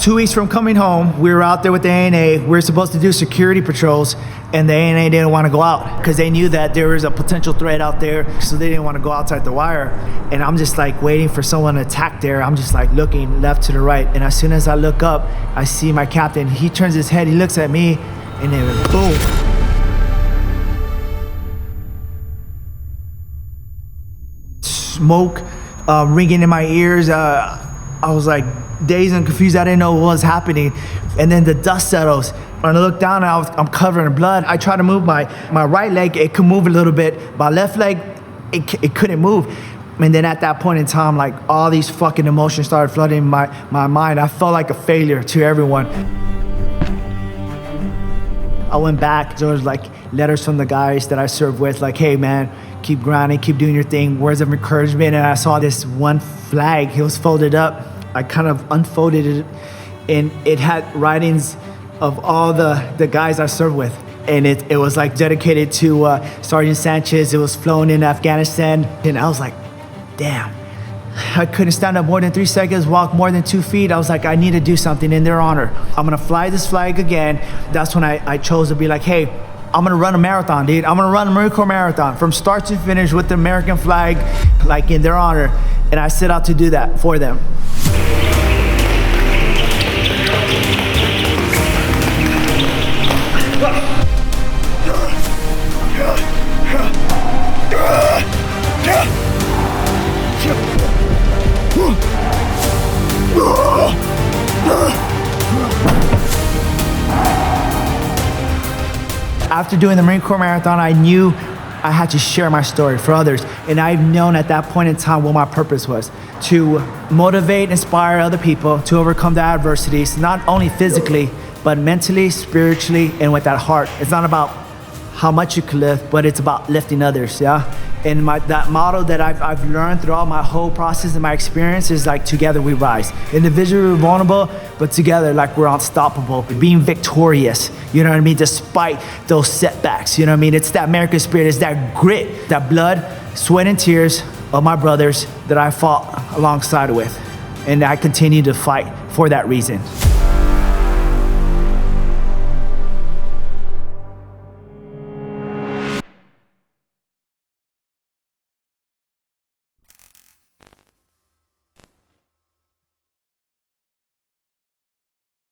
2 weeks from coming home, we were out there with the ANA. We were supposed to do security patrols, and the ANA didn't want to go out because they knew that there was a potential threat out there, so they didn't want to go outside the wire. And I'm just like waiting for someone to attack there. I'm just like looking left to the right, and as soon as I look up, I see my captain. He turns his head, he looks at me, and then boom. Smoke ringing in my ears. I was like dazed and confused. I didn't know what was happening. And then the dust settles. When I look down, I'm covered in blood. I try to move my right leg. It could move a little bit. My left leg, it couldn't move. And then at that point in time, like all these fucking emotions started flooding my mind. I felt like a failure to everyone. I went back. There was like letters from the guys that I served with, like, hey man, keep grinding, keep doing your thing, words of encouragement. And I saw this one flag, it was folded up. I kind of unfolded it, and it had writings of all the guys I served with. And it was like dedicated to Sergeant Sanchez. It was flown in Afghanistan. And I was like, damn. I couldn't stand up more than 3 seconds, walk more than 2 feet. I was like, I need to do something in their honor. I'm gonna fly this flag again. That's when I chose to be like, hey, I'm gonna run a marathon, dude. I'm gonna run a Marine Corps marathon from start to finish with the American flag, like in their honor. And I set out to do that for them. After doing the Marine Corps Marathon, I knew I had to share my story for others. And I've known at that point in time what my purpose was: to motivate, inspire other people to overcome the adversities, not only physically, but mentally, spiritually, and with that heart. It's not about how much you can lift, but it's about lifting others, yeah? And that motto that I've learned throughout my whole process and my experience is like, together we rise. Individually we're vulnerable, but together like we're unstoppable, being victorious, you know what I mean? Despite those setbacks, you know what I mean? It's that American spirit, it's that grit, that blood, sweat and tears of my brothers that I fought alongside with. And I continue to fight for that reason.